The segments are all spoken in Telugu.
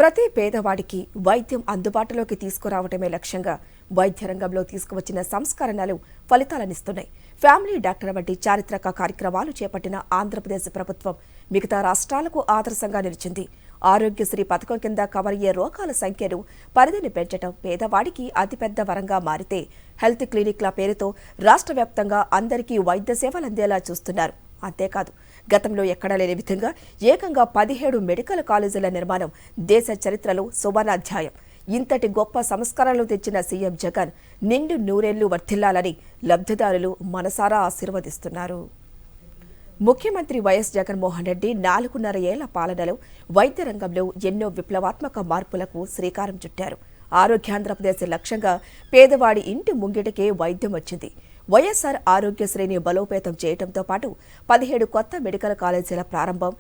ప్రతి పేదవాడికి వైద్యం అందుబాటులోకి తీసుకురావటమే లక్ష్యంగా వైద్య రంగంలో తీసుకువచ్చిన సంస్కరణలు ఫలితాలనిస్తున్నాయి. ఫ్యామిలీ డాక్టర్ వంటి చారిత్రక కార్యక్రమాలు చేపట్టిన ఆంధ్రప్రదేశ్ ప్రభుత్వం మిగతా రాష్ట్రాలకు ఆదర్శంగా నిలిచింది. ఆరోగ్యశ్రీ పథకం కింద కవర్ అయ్యే రోగాల సంఖ్యను పరిధిని పెంచడం పేదవాడికి అతిపెద్ద వరంగా మారితే హెల్త్ క్లినిక్ల పేరుతో రాష్ట్ర వ్యాప్తంగా అందరికీ వైద్య సేవలు అందేలా చూస్తున్నారు. అంతేకాదు, గతంలో ఎక్కడా లేని విధంగా ఏకంగా 17 మెడికల్ కాలేజీల నిర్మాణం దేశ చరిత్రలో సువర్ణాధ్యాయం. ఇంతటి గొప్ప సంస్కరణలు తెచ్చిన సీఎం జగన్ నిండు నూరేళ్లు వర్ధిల్లాలని లబ్ధిదారులు మనసారా ఆశీర్వదిస్తున్నారు. ముఖ్యమంత్రి వైఎస్ జగన్మోహన్ రెడ్డి 4.5 ఏళ్ల పాలనలో వైద్య రంగంలో ఎన్నో విప్లవాత్మక మార్పులకు శ్రీకారం చుట్టారు. ఆరోగ్యాంధ్రప్రదేశ్ లక్ష్యంగా పేదవాడి ఇంటి ముంగిటికే వైద్యం వచ్చింది. వైఎస్ఆర్ ఆరోగ్యశ్రేణి బలోపేతం చేయడంతో పాటు 17 కొత్త మెడికల్ కాలేజీల ప్రారంభం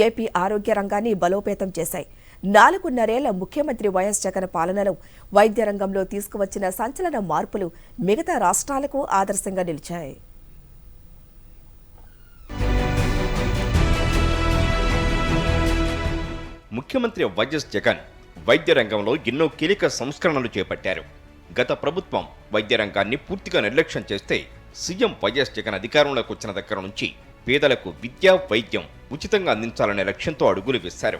ఏపీ ఆరోగ్య రంగాన్ని బలోపేతం చేశాయి. 4.5 ఏళ్ల ముఖ్యమంత్రి వైఎస్ జగన్ పాలనలో వైద్య రంగంలో తీసుకువచ్చిన సంచలన మార్పులు మిగతా రాష్ట్రాలకు ఆదర్శంగా నిలిచాయి. ముఖ్యమంత్రి వైఎస్ జగన్ వైద్య రంగంలో ఎన్నో కీలక సంస్కరణలు చేపట్టారు. గత ప్రభుత్వం వైద్య రంగాన్ని పూర్తిగా నిర్లక్ష్యం చేస్తే సీఎం వైఎస్ జగన్ అధికారంలోకి వచ్చిన దగ్గర నుంచి పేదలకు విద్య, వైద్యం ఉచితంగా అందించాలనే లక్ష్యంతో అడుగులు వేశారు.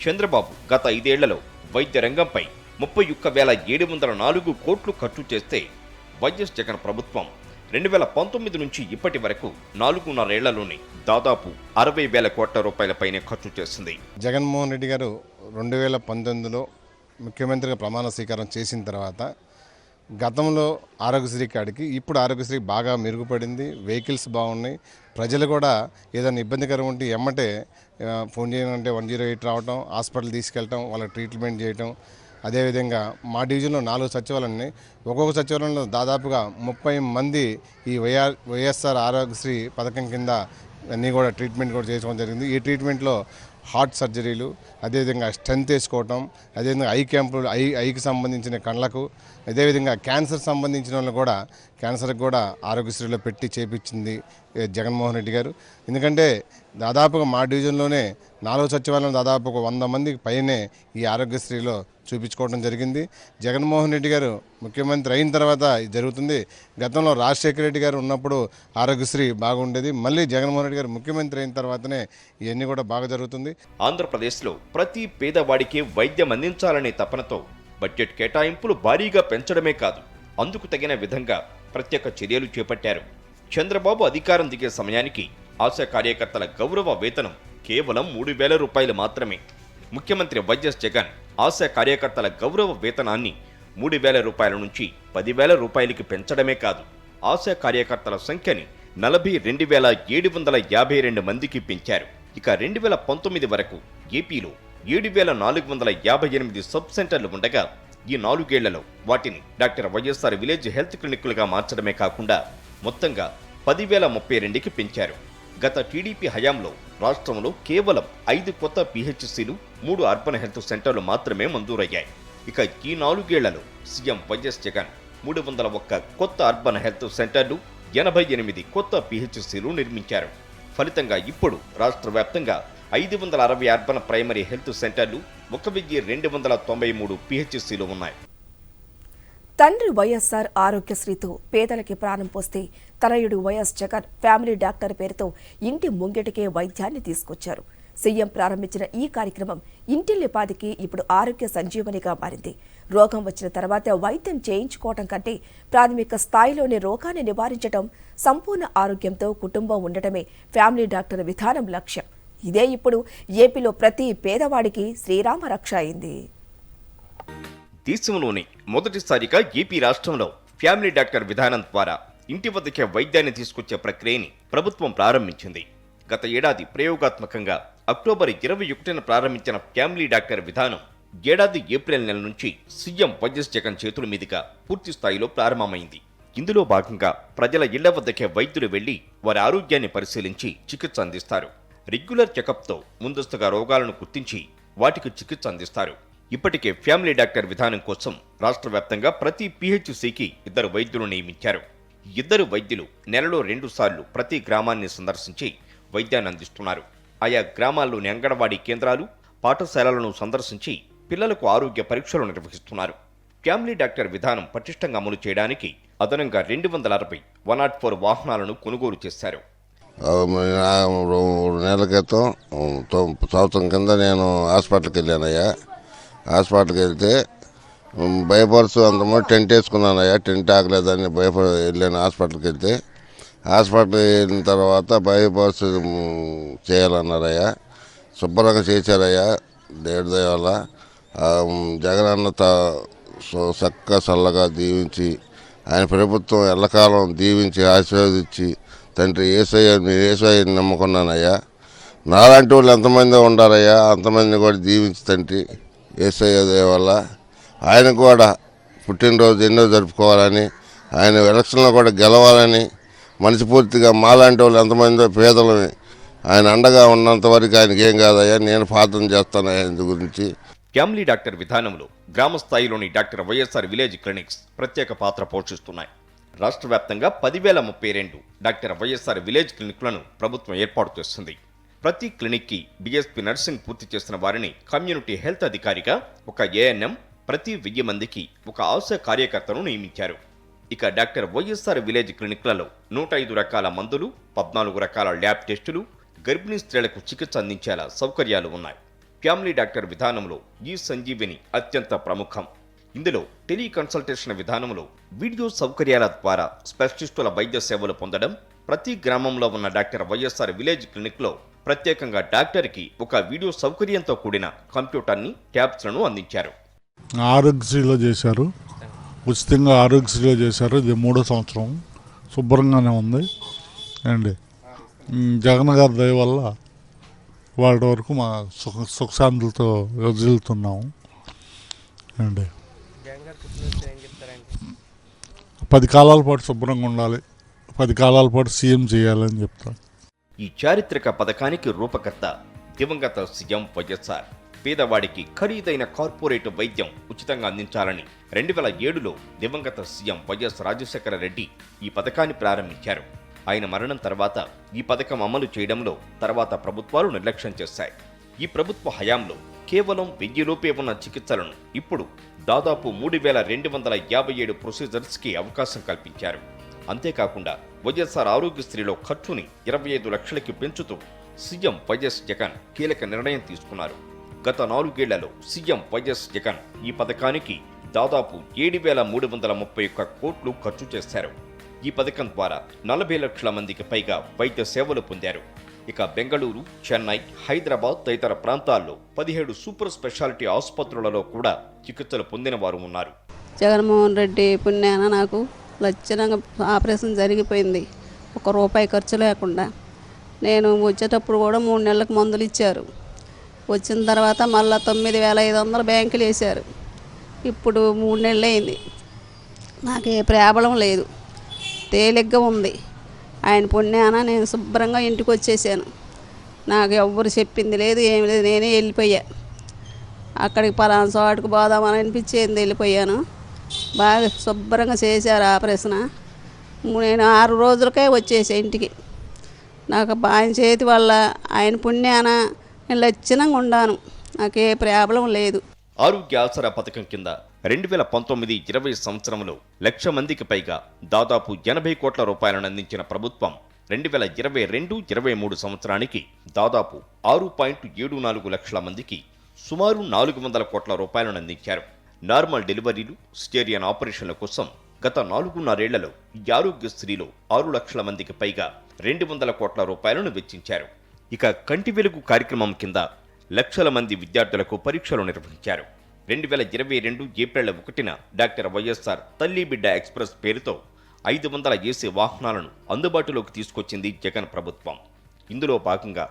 చంద్రబాబు గత 5 ఏళ్లలో వైద్య రంగంపై 31,704 కోట్లు ఖర్చు చేస్తే వైఎస్ జగన్ ప్రభుత్వం 2019 నుంచి ఇప్పటి వరకు 4.5 ఏళ్లలోనే దాదాపు 60,000 కోట్ల రూపాయలపైనే ఖర్చు చేసింది. జగన్మోహన్ రెడ్డి గారు 2019లో ముఖ్యమంత్రిగా ప్రమాణ స్వీకారం చేసిన తర్వాత గతంలో ఆరోగ్యశ్రీ కాడికి ఇప్పుడు ఆరోగ్యశ్రీ బాగా మెరుగుపడింది. వెహికల్స్ బాగున్నాయి. ప్రజలు కూడా ఏదైనా ఇబ్బందికరం ఉంటే ఎమ్మటే ఫోన్ చేయాలంటే 108 రావటం, హాస్పిటల్ తీసుకెళ్ళటం, వాళ్ళకి ట్రీట్మెంట్ చేయటం. అదేవిధంగా మా డివిజన్లో 4 సచివాలయాలు ఉన్నాయి. ఒక్కొక్క సచివాలయంలో దాదాపుగా 30 మంది ఈ వైఎస్ఆర్ ఆరోగ్యశ్రీ పథకం కింద అన్నీ కూడా ట్రీట్మెంట్ కూడా చేసుకోవడం జరిగింది. ఈ ట్రీట్మెంట్లో హార్ట్ సర్జరీలు, అదేవిధంగా స్ట్రెంత్ వేసుకోవటం, అదేవిధంగా ఐ క్యాంపులు, ఐకి సంబంధించిన కళ్ళకు, అదేవిధంగా క్యాన్సర్ సంబంధించిన వాళ్ళు కూడా క్యాన్సర్కి కూడా ఆరోగ్యశ్రీలో పెట్టి చేపించింది జగన్మోహన్ రెడ్డి గారు. ఎందుకంటే దాదాపుగా మా డివిజన్లోనే 4 సచివాలయం దాదాపు 100 మందికి పైనే ఈ ఆరోగ్యశ్రీలో చూపించుకోవడం జరిగింది. జగన్మోహన్ రెడ్డి గారు ముఖ్యమంత్రి అయిన తర్వాత ఇది జరుగుతుంది. గతంలో రాజశేఖర రెడ్డి గారు ఉన్నప్పుడు ఆరోగ్యశ్రీ బాగుండేది. మళ్ళీ జగన్మోహన్ రెడ్డి గారు ముఖ్యమంత్రి అయిన తర్వాతనే ఇవన్నీ కూడా బాగా జరుగుతుంది. ఆంధ్రప్రదేశ్లో ప్రతి పేదవాడికి వైద్యం అందించాలనే తపనతో బడ్జెట్ కేటాయింపులు భారీగా పెంచడమే కాదు, అందుకు తగిన విధంగా ప్రత్యేక చర్యలు చేపట్టారు. చంద్రబాబు అధికారం దిగే సమయానికి ఆశా కార్యకర్తల గౌరవ వేతనం కేవలం 3,000 రూపాయలు మాత్రమే. ముఖ్యమంత్రి వైఎస్ జగన్ ఆశా కార్యకర్తల గౌరవ వేతనాన్ని 3,000 రూపాయల నుంచి 10,000 రూపాయలకి పెంచడమే కాదు, ఆశా కార్యకర్తల సంఖ్యని 42,752 మందికి పెంచారు. ఇక 2019 వరకు ఏపీలో 7,458 సబ్ సెంటర్లు ఉండగా ఈ 4 ఏళ్లలో వాటిని డాక్టర్ వైఎస్ఆర్ విలేజ్ హెల్త్ క్లినిక్లుగా మార్చడమే కాకుండా మొత్తంగా 10,032కి పెంచారు. గత టీడీపీ హయాంలో రాష్ట్రంలో కేవలం 5 కొత్త పిహెచ్సిలు, 3 అర్బన్ హెల్త్ సెంటర్లు మాత్రమే మంజూరయ్యాయి. ఇక ఈ 4 ఏళ్లలో సీఎం వైఎస్ జగన్ 301 కొత్త అర్బన్ హెల్త్ సెంటర్లు, 88 కొత్త పిహెచ్సిలు నిర్మించారు. ఫలితంగా ఇప్పుడు రాష్ట్ర వ్యాప్తంగా 560 అర్బన్ ప్రైమరీ హెల్త్ సెంటర్లు, 1,293 పిహెచ్సిలు ఉన్నాయి. తండ్రి వైఎస్ఆర్ ఆరోగ్యశ్రీతో పేదలకి ప్రాణం పోస్తే తనయుడు వైఎస్ జగన్ ఫ్యామిలీ డాక్టర్ పేరుతో ఇంటి ముంగిటికే వైద్యాన్ని తీసుకొచ్చారు. సీఎం ప్రారంభించిన ఈ కార్యక్రమం ఇంటిల్లిపాదికి ఇప్పుడు ఆరోగ్య సంజీవనిగా మారింది. రోగం వచ్చిన తర్వాత వైద్యం చేయించుకోవటం కంటే ప్రాథమిక స్థాయిలోనే రోగాన్ని నివారించడం, సంపూర్ణ ఆరోగ్యంతో కుటుంబం ఉండటమే ఫ్యామిలీ డాక్టర్ విధానం లక్ష్యం. ఇదే ఇప్పుడు ఏపీలో ప్రతి పేదవాడికి శ్రీరామ రక్ష అయింది. దేశంలోనే మొదటిసారిగా ఏపీ రాష్ట్రంలో ఫ్యామిలీ డాక్టర్ విధానం ద్వారా ఇంటి వద్దకే వైద్యాన్ని తీసుకొచ్చే ప్రక్రియని ప్రభుత్వం ప్రారంభించింది. గత ఏడాది ప్రయోగాత్మకంగా అక్టోబర్ 21న ప్రారంభించిన ఫ్యామిలీ డాక్టర్ విధానం ఏడాది ఏప్రిల్ నెల నుంచి సీఎం వైఎస్ జగన్ చేతుల మీదుగా పూర్తి స్థాయిలో ప్రారంభమైంది. ఇందులో భాగంగా ప్రజల ఇళ్ల వద్దకే వైద్యులు వెళ్లి వారి ఆరోగ్యాన్ని పరిశీలించి చికిత్స అందిస్తారు. రెగ్యులర్ చెకప్తో ముందస్తుగా రోగాలను గుర్తించి వాటికి చికిత్స అందిస్తారు. ఇప్పటికే ఫ్యామిలీ డాక్టర్ విధానం కోసం రాష్ట్ర వ్యాప్తంగా ప్రతి పిహెచ్సికి 2 వైద్యులు నియమించారు. 2 వైద్యులు నెలలో 2 సార్లు ప్రతి గ్రామాన్ని సందర్శించి వైద్యాన్ని అందిస్తున్నారు. ఆయా గ్రామాల్లోని అంగన్వాడీ కేంద్రాలు, పాఠశాలలను సందర్శించి పిల్లలకు ఆరోగ్య పరీక్షలు నిర్వహిస్తున్నారు. ఫ్యామిలీ డాక్టర్ విధానం పటిష్టంగా అమలు చేయడానికి అదనంగా 260 104 వాహనాలను కొనుగోలు చేశారు. 2 నెలల క్రితం సంవత్సరం కింద నేను హాస్పిటల్కి వెళ్ళానయ్యా. హాస్పిటల్కి వెళ్తే భయపరుచు అంతమంది టెంట్ వేసుకున్నానయ్యా. టెంట్ ఆగలేదని వెళ్ళాను. హాస్పిటల్కి వెళ్తే హాస్పిటల్ వెళ్ళిన తర్వాత భయపరుచు చేయాలన్నారయ్యా. శుభ్రంగా చేశారయ్యా. దేవుడి దయ వల్ల జగనన్న చక్కగా చల్లగా దీవించి ఆయన ప్రభుత్వం ఎల్లకాలం దీవించి ఆశీర్వదించి తండ్రి ఏసయ్య నమ్ముకున్నానయ్యా. నాలాంటి వాళ్ళు ఎంతమంది ఉండారయ్యా, అంతమంది కూడా దీవించి తండ్రి ఏసయ్య దయ వల్ల ఆయన కూడా పుట్టినరోజు ఎన్నో జరుపుకోవాలని, ఆయన ఎలక్షన్లో కూడా గెలవాలని మనస్ఫూర్తిగా మాలాంటి వాళ్ళు ఎంతమంది పేదలని ఆయన అండగా ఉన్నంత వరకు ఆయనకి ఏం కాదయ్యా, నేను ప్రార్థన చేస్తానయ్యా ఇందు గురించి. ఫ్యామిలీ డాక్టర్ విధానంలో గ్రామ స్థాయిలోని డాక్టర్ వైఎస్ఆర్ విలేజ్ క్లినిక్స్ ప్రత్యేక పాత్ర పోషిస్తున్నాయి. రాష్ట్ర వ్యాప్తంగా 10,032 డాక్టర్ వైఎస్ఆర్ విలేజ్ క్లినిక్లను ప్రభుత్వం ఏర్పాటు చేస్తుంది. ప్రతి క్లినిక్కి బీఎస్పీ నర్సింగ్ పూర్తి చేసిన వారిని కమ్యూనిటీ హెల్త్ అధికారిగా, ఒక ఏఎన్ఎం, ప్రతి 1000 మందికి ఒక ఆశా కార్యకర్తను నియమించారు. ఇక డాక్టర్ వైఎస్ఆర్ విలేజ్ క్లినిక్లలో 105 రకాల మందులు, 14 రకాల ల్యాబ్ టెస్టులు, గర్భిణీ స్త్రీలకు చికిత్స అందించేలా సౌకర్యాలు ఉన్నాయి. ఫ్యామిలీ డాక్టర్ విధానంలో ఈ సంజీవిని అత్యంత ప్రముఖం. ఇందులో టెలికన్సల్టేషన్ విధానంలో వీడియో సౌకర్యాల ద్వారా స్పెషలిస్టుల వైద్య సేవలు పొందడం, ప్రతి గ్రామంలో ఉన్న డాక్టర్ వైఎస్ఆర్ విలేజ్ క్లినిక్లో ప్రత్యేకంగా డాక్టర్కి ఒక వీడియో సౌకర్యంతో కూడిన కంప్యూటర్ని, ట్యాబ్స్లను అందించారు. ఆరోగ్యశ్రీలో చేశారు, ఉచితంగా ఆరోగ్యశ్రీలో చేశారు. ఇది 3వ సంవత్సరం, శుభ్రంగానే ఉంది అండి. జగన్ గారి దయ వల్ల వాళ్ళ వరకు మా సుఖశాంతులతో వదులుతున్నాము అండి. 10 కాలాల పాటు శుభ్రంగా ఉండాలి, 10 కాలాల పాటు సీఎం చేయాలని చెప్తాను. ఈ చారిత్రక పథకానికి రూపకర్త దివంగత సీఎం వైఎస్ఆర్. పేదవాడికి ఖరీదైన కార్పొరేట్ వైద్యం ఉచితంగా అందించాలని 2007లో దివంగత సీఎం వైఎస్ రాజశేఖర రెడ్డి ఈ పథకాన్ని ప్రారంభించారు. ఆయన మరణం తర్వాత ఈ పథకం అమలు చేయడంలో తర్వాత ప్రభుత్వాలు నిర్లక్ష్యం చేశాయి. ఈ ప్రభుత్వ హయాంలో కేవలం 1000 లోపే ఉన్న చికిత్సలను ఇప్పుడు దాదాపు 3,257 ప్రొసీజర్స్కి అవకాశం కల్పించారు. అంతేకాకుండా వైఎస్ఆర్ ఆరోగ్యశ్రీలో ఖర్చుని 25 లక్షలకి పెంచుతూ సీఎం వైఎస్ జగన్ కీలక నిర్ణయం తీసుకున్నారు. గత 4 ఏళ్లలో సీఎం వైఎస్ జగన్ ఈ పథకానికి దాదాపు 7,331 కోట్లు ఖర్చు చేశారు. ఈ పథకం ద్వారా 40 లక్షల మందికి పైగా వైద్య సేవలు పొందారు. ఇక బెంగళూరు, చెన్నై, హైదరాబాద్ తదితర ప్రాంతాల్లో 17 సూపర్ స్పెషాలిటీ ఆసుపత్రులలో కూడా చికిత్సలు పొందిన వారు ఉన్నారు. జగన్మోహన్ రెడ్డి పుణ్యాన నాకు లక్షణంగా ఆపరేషన్ జరిగిపోయింది, ₹1 ఖర్చు లేకుండా. నేను వచ్చేటప్పుడు కూడా 3 నెలలకు మందులు ఇచ్చారు. వచ్చిన తర్వాత మళ్ళీ 9,500 బ్యాంకులు వేశారు. ఇప్పుడు 3 నెలలు అయింది, నాకు ఏ ప్రాబ్లం లేదు, తేలిగ్గా ఉంది. ఆయన పుణ్యాన నేను శుభ్రంగా ఇంటికి వచ్చేసాను. నాకు ఎవ్వరు చెప్పింది లేదు, ఏమి లేదు, నేనే వెళ్ళిపోయా. అక్కడికి పలానా చోటుకు పోదామని అనిపించేది, వెళ్ళిపోయాను. బాగా శుభ్రంగా చేశారు ఆపరేషన్. నేను 6 రోజులకే వచ్చేసా ఇంటికి. నాకు ఆయన చేతి వల్ల, ఆయన పుణ్యాన నేను లక్షణంగా ఉన్నాను, నాకు ఏ ప్రాబ్లం లేదు. ఆరోగ్య ఆసరా పథకం కింద 2019-20 సంవత్సరంలో 1,00,000 మందికి పైగా దాదాపు 80 కోట్ల రూపాయలను అందించిన ప్రభుత్వం 2022-23 సంవత్సరానికి దాదాపు 6.74 లక్షల మందికి సుమారు 400 కోట్ల రూపాయలను అందించారు. నార్మల్ డెలివరీలు, సిజేరియన్ ఆపరేషన్ల కోసం గత 4.5 ఏళ్లలో ఈ ఆరోగ్యశ్రీలో 6 లక్షల మందికి పైగా 200 కోట్ల రూపాయలను వెచ్చించారు. ఇక కంటి వెలుగు కార్యక్రమం కింద లక్షల మంది విద్యార్థులకు పరీక్షలు నిర్వహించారు. 2022 ఏప్రిల్ 1న డాక్టర్ వైఎస్ఆర్ తల్లి బిడ్డ ఎక్స్ప్రెస్ పేరుతో 500 ఏసీ వాహనాలను అందుబాటులోకి తీసుకొచ్చింది జగన్ ప్రభుత్వం. ఇందులో భాగంగా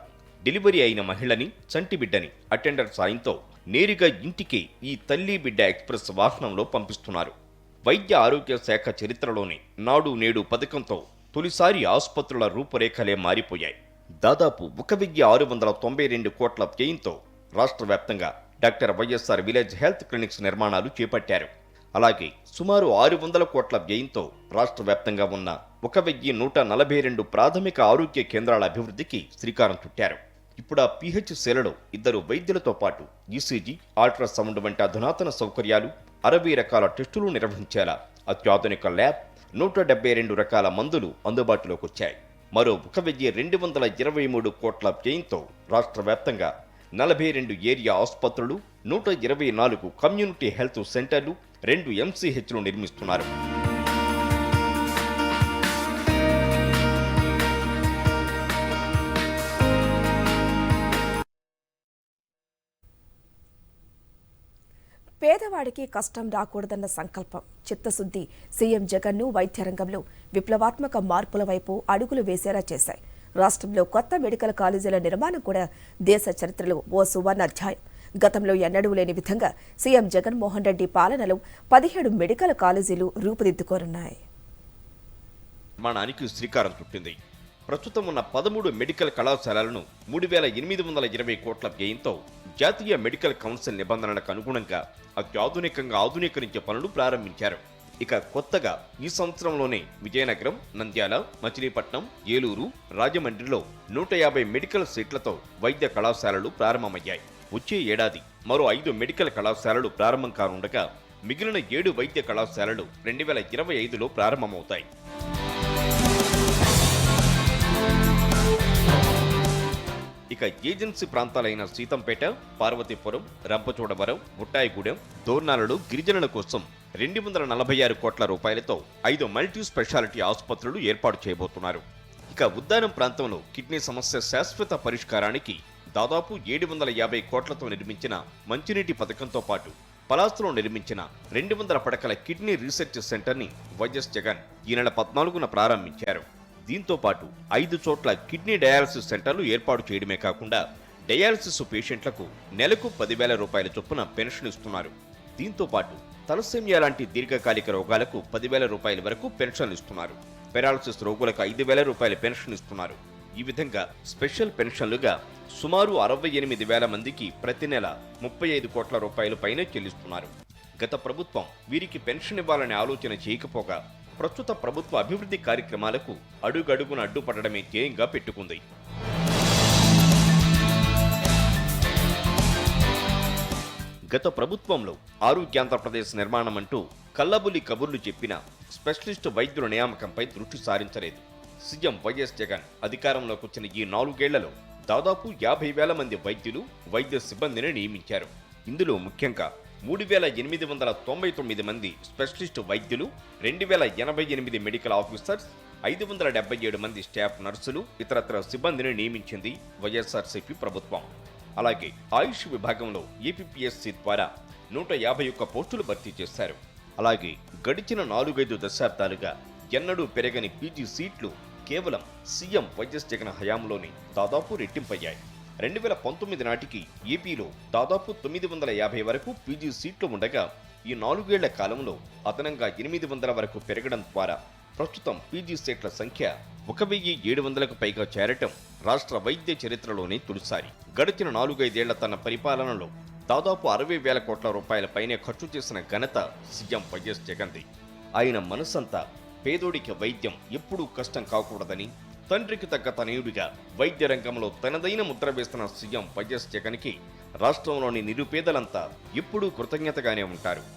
డెలివరీ అయిన మహిళని, చంటి బిడ్డని అటెండర్ సాయంతో నేరుగా ఇంటికి ఈ తల్లి బిడ్డ ఎక్స్ప్రెస్ వాహనంలో పంపిస్తున్నారు. వైద్య ఆరోగ్య శాఖ చరిత్రలోనే నాడు నేడు పథకంతో తొలిసారి ఆసుపత్రుల రూపురేఖలే మారిపోయాయి. దాదాపు 1,692 కోట్ల వ్యయంతో రాష్ట్ర వ్యాప్తంగా doctor YSR village health clinics నిర్మాణాలు చేపట్టారు. అలాగే సుమారు 600 కోట్ల వ్యయంతో రాష్ట్ర వ్యాప్తంగా ఉన్న 1,142 ప్రాథమిక ఆరోగ్య కేంద్రాల అభివృద్ధికి శ్రీకారం చుట్టారు. ఇప్పుడు ఆ PHCలలో 2 వైద్యులతో పాటు ECG, అల్ట్రాసౌండ్ వంటి అధునాతన సౌకర్యాలు, 60 రకాల టెస్టులు నిర్వహించేలా అత్యాధునిక ల్యాబ్, 172 రకాల మందులు అందుబాటులోకి వచ్చాయి. మరో 1,223 కోట్ల వ్యయంతో రాష్ట్ర వ్యాప్తంగా 42 ఏరియా ఆసుపత్రులు, 124 కమ్యూనిటీ హెల్త్ సెంటర్లు, 2 MCHలు నిర్మిస్తున్నారు. పేదవాడికి కష్టం రాకూడదన్న సంకల్పం, చిత్తశుద్ధి సీఎం జగన్ను వైద్య రంగంలో విప్లవాత్మక మార్పుల వైపు అడుగులు వేసేలా చేశాయి. రాష్ట్రంలో కొత్త మెడికల్ కాలేజీల నిర్మాణం కూడా దేశ చరిత్రలో ఓ సువర్ణ అధ్యాయం. గతంలో ఎన్నడూ లేని విధంగా సీఎం జగన్మోహన్ రెడ్డి పాలనలో 17 మెడికల్ కాలేజీలు రూపుదిద్దుకోనున్నాయి. నిర్మాణానికి శ్రీకారం చుట్టింది. ప్రస్తుతం ఉన్న 13 మెడికల్ కళాశాలలను 3,820 కోట్ల వ్యయంతో జాతీయ మెడికల్ కౌన్సిల్ నిబంధనలకు అనుగుణంగా అత్యాధునికంగా ఆధునీకరించే పనులు ప్రారంభించారు. ఇక కొత్తగా ఈ సంవత్సరంలోనే విజయనగరం, నంద్యాల, మచిలీపట్నం, ఏలూరు, రాజమండ్రిలో 150 మెడికల్ సీట్లతో వైద్య కళాశాలలు ప్రారంభమయ్యాయి. వచ్చే ఏడాది మరో 5 మెడికల్ కళాశాలలు ప్రారంభం కానుండగా మిగిలిన 7 వైద్య కళాశాలలు 2025లో ప్రారంభమవుతాయి. ఇక ఏజెన్సీ ప్రాంతాలైన సీతంపేట, పార్వతీపురం, రంపచోడవరం, ముట్టాయిగూడెం, దోర్నాలలో గిరిజనుల కోసం 246 కోట్ల రూపాయలతో 5 మల్టీ స్పెషాలిటీ ఆసుపత్రులు ఏర్పాటు చేయబోతున్నారు. ఇక ఉద్దానం ప్రాంతంలో కిడ్నీ సమస్య శాశ్వత పరిష్కారానికి దాదాపు 750 కోట్లతో నిర్మించిన మంచినీటి పథకంతో పాటు పలాస్లో నిర్మించిన 200 పడకల కిడ్నీ రీసెర్చ్ సెంటర్ని వైఎస్ జగన్ ఈ నెల 14న ప్రారంభించారు. దీంతో పాటు 5 చోట్ల కిడ్నీ డయాలసిస్ సెంటర్లు ఏర్పాటు చేయడమే కాకుండా డయాలసిస్ పేషెంట్లకు నెలకు 10,000 రూపాయల చొప్పున పెన్షన్ ఇస్తున్నారు. దీంతో పాటు తలసేమియా లాంటి దీర్ఘకాలిక రోగాలకు 10,000 రూపాయల వరకు పెన్షన్ ఇస్తున్నారు. పెరాలసిస్ రోగులకు 5,000 రూపాయల పెన్షన్ ఇస్తున్నారు. ఈ విధంగా స్పెషల్ పెన్షన్లుగా సుమారు 68,000 మందికి ప్రతి నెల 35 కోట్ల రూపాయల పైనే చెల్లిస్తున్నారు. గత ప్రభుత్వం వీరికి పెన్షన్ ఇవ్వాలనే ఆలోచన చేయకపోగా ప్రస్తుత ప్రభుత్వ అభివృద్ధి కార్యక్రమాలకు అడుగడుగున అడ్డుపడడమే ధ్యేయంగా పెట్టుకుంది. గత ప్రభుత్వంలో ఆరోగ్యాంధ్రప్రదేశ్ నిర్మాణం అంటూ కల్లబుల్లి కబుర్లు చెప్పిన స్పెషలిస్ట్ వైద్యుల నియామకంపై దృష్టి సారించలేదు. సీఎం వైఎస్ జగన్ అధికారంలోకి వచ్చిన ఈ 4 ఏళ్లలో దాదాపు 50,000 మంది వైద్యులు, వైద్య సిబ్బందిని నియమించారు. ఇందులో ముఖ్యంగా 3,899 మంది స్పెషలిస్ట్ వైద్యులు, 2,088 మెడికల్ ఆఫీసర్స్, 577 మంది స్టాఫ్ నర్సులు, ఇతరత్ర సిబ్బందిని నియమించింది వైఎస్ఆర్సీపీ ప్రభుత్వం. అలాగే ఆయుష్ విభాగంలో ఏపీపీఎస్సీ ద్వారా 151 పోస్టులు భర్తీ చేశారు. అలాగే గడిచిన 4-5 దశాబ్దాలుగా ఎన్నడూ పెరగని పీజీ సీట్లు కేవలం సీఎం వైఎస్ జగన్ హయాంలోనే దాదాపు రెట్టింపయ్యాయి. 2019 నాటికి ఏపీలో దాదాపు 950 వరకు పీజీ సీట్లు ఉండగా ఈ 4 ఏళ్ల కాలంలో అదనంగా 800 వరకు పెరగడం ద్వారా ప్రస్తుతం పీజీ సీట్ల సంఖ్య 1,700కు పైగా చేరటం రాష్ట్ర వైద్య చరిత్రలోనే తొలిసారి. గడిచిన 4-5 ఏళ్ల తన పరిపాలనలో దాదాపు 60,000 కోట్ల రూపాయల పైనే ఖర్చు చేసిన ఘనత సీఎం వైఎస్ జగన్ది. ఆయన మనసంతా పేదోడికి వైద్యం ఎప్పుడూ కష్టం కాకూడదని, తండ్రికి తగ్గ తనయుడిగా వైద్య రంగంలో తనదైన ముద్ర వేస్తున్న సీఎం వైఎస్ జగన్కి రాష్ట్రంలోని నిరుపేదలంతా ఎప్పుడూ కృతజ్ఞతగానే ఉంటారు.